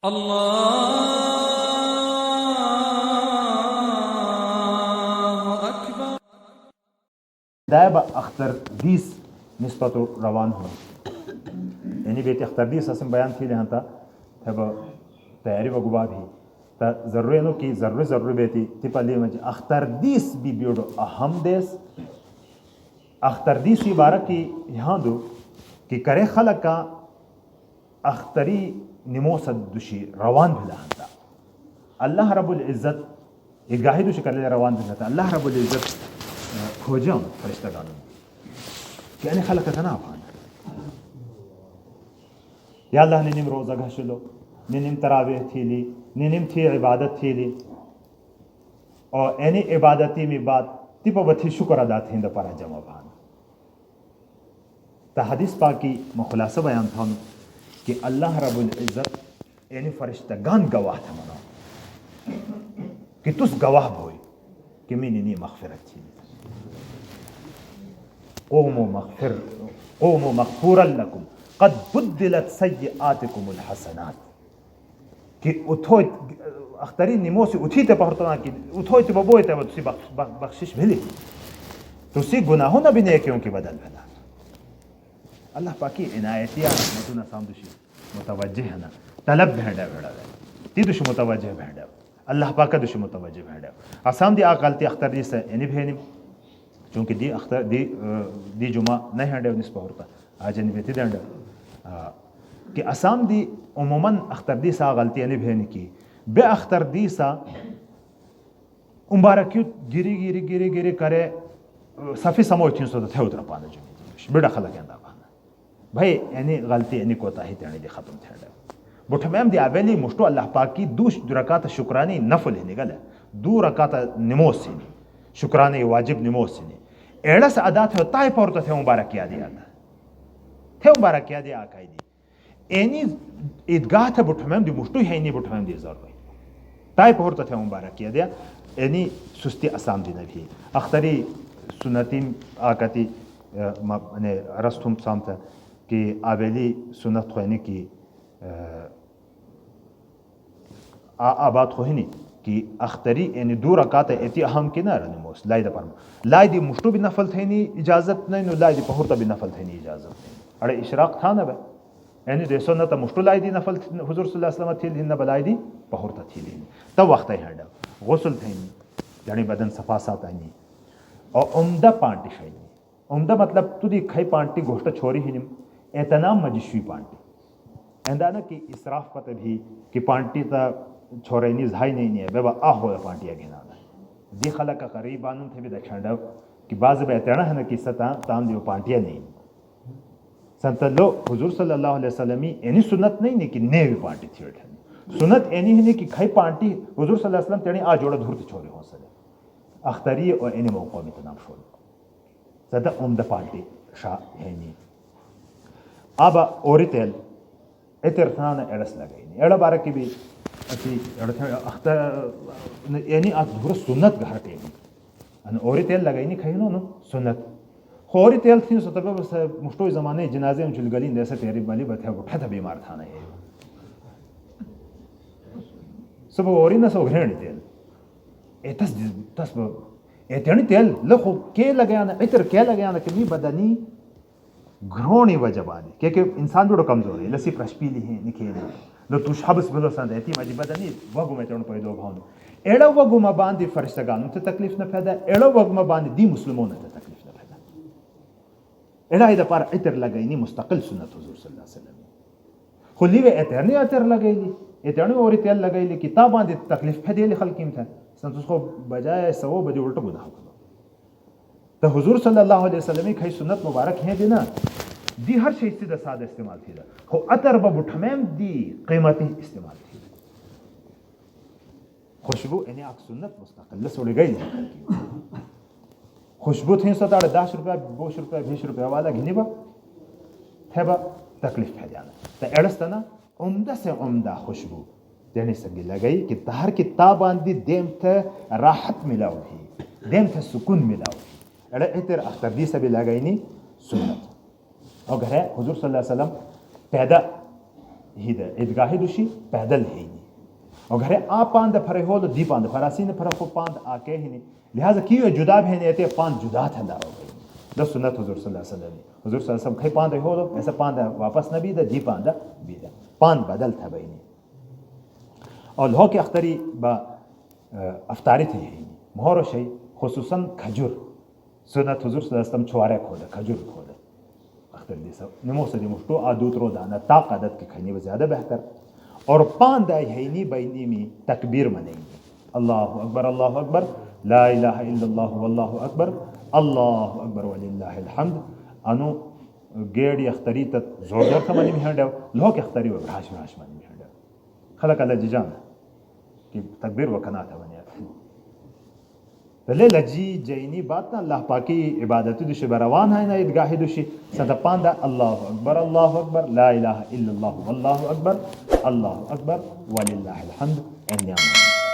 الله أكبر. دائب اختر دیس نسبت روان ہو یعنی بیت اختر دیس اسم بیان تھی لہن تا تھب تیاری و گبا بھی تا ضروری نو کی ضروری بیتی تی پلی مجھ اختر دیس بھی بیوڑو اہم دیس اختر دیسی بارہ کی یہاں دو کہ کرے خلق کا اختری نمو صدوشی روان بھی لہن تا اللہ رب العزت یہ گاہی دو شکر لے روان بھی لہن تا اللہ رب العزت کھوجاں فرشتہ گانوں کہ انہیں خلق تنا افان یا اللہ ننم روزہ گھشلو ننم تراویح تھی لی ننم تھی عبادت تھی لی اور اینی عبادتی میں بات تی پا بتھی شکر ادا تھی اندہ پارا جمع بھانا تا حدیث پاکی مخلاصہ بیان تھا کہ اللہ رب العزت یعنی فرشتگان گواہ تھا منا کہ تس گواہ بھوئی کہ میں ننی مغفرت تھی قوموا مغفورا لکم قد بدلت سیئاتکم الحسنات کہ اتھو اختری نمو سے اتھی تے پہرتنا کہ اتھو تے ببوئی تے تسی بخشش ملی تسی گناہوں نہ بھی نیکیوں کی بدل بنا اللہ پاکی عنایتی رحمتنا سامدشی متوجہ ہے نا طلب بھینڈا بھیڑا ہے تی دش متوجہ بھینڈا اللہ پاکا دش متوجہ بھینڈا آسام دی آقالتی اختر دی سے اینی بھینی چونکہ دی اختر دی جمعہ نہیں ہنڈے انیس پہورتا آج انہی بیتی دینڈا کہ اسام دی عموماً اختر دی سا غلطی انہی بھینی کی بے اختر دی سا امبارکیو گیری کرے صفی سموئی تین سو تھے اترا پانا جو بڑا خلق اندہ پانا بھائی اینی غلطی اینی کوتا ہی تینی دی ختم تھینڈا بٹھمیم دی آویلی مشتو اللہ پاکی دو رکات شکرانی نفل ہے نگل ہے 2 رکات نموز سینی شکرانی واجب نموز سینی ایڑا سے ادا تھے تائے پورتا تھے مبارک کیا دیا تھے مبارک کیا دیا آقائی دی اینی ادگاہ تھے بٹھمیم دی مشتو ہی اینی بٹھمیم دی زور ہوئی تائے پورتا تھے مبارک کیا دیا اینی سستی اسام دی نبی اختری سنتیم آکاتی رستم سامتا کہ آویلی سنت خوینی کی آباد خوینی کہ اختری یعنی 2 رکعت ایتی اہم کی نہ رنموس لائی دا پرم لائی دی مشتو بھی نفل تھینی اجازت نہیں نو لائی دی پہورتا بھی نفل تھینی اجازت نہیں اڑے اشراق تھا نہ بے یعنی دیسو نہ تا مشتو لائی دی نفل حضور صلی اللہ علیہ وسلم تھی نہ بلائی دی پہورتا تھی لینی تب وقت ہی ہنڈا غسل تھینی یعنی بدن صفاسات آئینی اور عمدہ پانٹی شاینی عمدہ مطلب تو دی کھائی پانٹی گوشتا چھوڑی ہی نم اعتنام مجشوی پانٹی اندانا کی اسراف پتہ بھی کہ پانٹی تا چھوڑے نہیں زہائی نہیں ہے بے با آہو دا پانٹی اگینا دی خلق کا قریب آنم تھے بھی دا چھنڈا کہ بعض بہترنا ہے نا کہ ستا تام دیو پانٹیا نہیں سنتا لو حضور صلی اللہ علیہ وسلم اینی سنت نہیں کہ نیوی پانٹی تھی رٹھنی سنت اینی ہے کہ کھائی پانٹی حضور صلی اللہ علیہ وسلم تیرنی آ جوڑا دھورتی چھوڑے ہوں سلے اختری اور اینی موقع میں تنام شوڑ ستا عمدہ پانٹی شاہ ہے نہیں آبا اوری تیل ایتر تھانا ایڑس لگئی نہیں ایڑا بارہ کی بھی اسی اختر یعنی آت دھورا سنت گھر ٹیگی اوری تیل لگئی نہیں کھئی نو سنت خوری تیل تھی سو تبہ بس مشتوی زمانے جنازے ہم چلگلین دیسا تیری بالی بتھیا اٹھا تھا بیمار تھانا ہے سب اوری نہ سو گھرینی تیل تس ایترنی تیل لخو کے لگیانا ایتر کے لگیانا کہ می بدنی گھرونی وجبانی کہ انسان جوڑو کمزور ہے لسی پرشپیلی ہیں نکھیلی لو تو حبس بلو سند ایتی مجی بدنی وگو میں چڑھن پیدو بھاؤنو ایڑا وگو ما باندی فرشتگانوں تے تکلیف نہ پیدا ایڑا وگو ما باندی دی مسلمون تے تکلیف نہ پیدا ایڑا ایدہ پار ایتر لگئی نہیں مستقل سنت حضور صلی اللہ علیہ وسلم خلی وے ایتر نہیں ایتر لگئی لی ایتر نہیں اوری تیل لگئی لی کتاب باندی تکلیف پیدا لی خلقیم تھا سنت اس کو بجائے سو بجے الٹا گناہ کرو تو حضور صلی اللہ علیہ وسلم کھئی سنت مبارک ہیں دینا دی ہر شئی سے دا سادہ استعمال تھی دا خو اتر با بٹھمیم دی قیمتی استعمال تھی دا خوشبو اینی آک سنت مستقل لسوڑی گئی لی خوشبو تھی ستا 10 روپیہ 20 روپیہ 20 روپیہ والا گھنی با تھے با تکلیف پہ جانا تا ایڑستنا عمدہ سے عمدہ خوشبو دینے سنگی لگئی کہ تہر کتاب آندی دیم تھے راحت ملاو بھی دیم تھے سکون ملاو بھی ایڑا ایتر اختر دی سے بھی لگئی نہیں سنت اور گھر ہے حضور صلی اللہ علیہ وسلم پیدا هیده ادگاهی دوشی پیدل هینی اور گھرے آ پاند پھرے ہو تو دی پاند پھراسین پھرا خو پاند آکے ہینی لہذا کیو جدا بھی ہینی ایتے پاند جدا تھندا ہو گئی دا سنت حضور صلی اللہ علیہ وسلم حضور صلی اللہ علیہ وسلم کھے پاند ہو تو ایسا پاند واپس نہ بھی دا دی پاند بھی دا پاند بدل تھا بینی اور لہو کے اختری با افطاری تھی ہینی مہور شی خصوصاً کھجور سنت حضور صلی اللہ علیہ وسلم چھوارے کھودا کھجور کھودا اختر دی سب نمو سے دی مشتو آدوت رو دانا طاق عدد کے کھنی و زیادہ بہتر اور پاند ہینی بینی میں تکبیر منینی اللہ اکبر لا الہ الا اللہ واللہ اکبر اللہ اکبر وللہ الحمد انو گیڑی اختری تت زور زور تھا منی میں ہنڈو لہو کے اختری و بھاش بھاش منی میں ہنڈو خلق اللہ ججان کہ تکبیر و کنا تھا منی دلیل جی جینی بات نا اللہ پاکی عبادت دوشی بروان ہے نا ادگاہی دوشی ستا پاندا اللہ اکبر لا الہ الا اللہ واللہ اکبر وللہ الحمد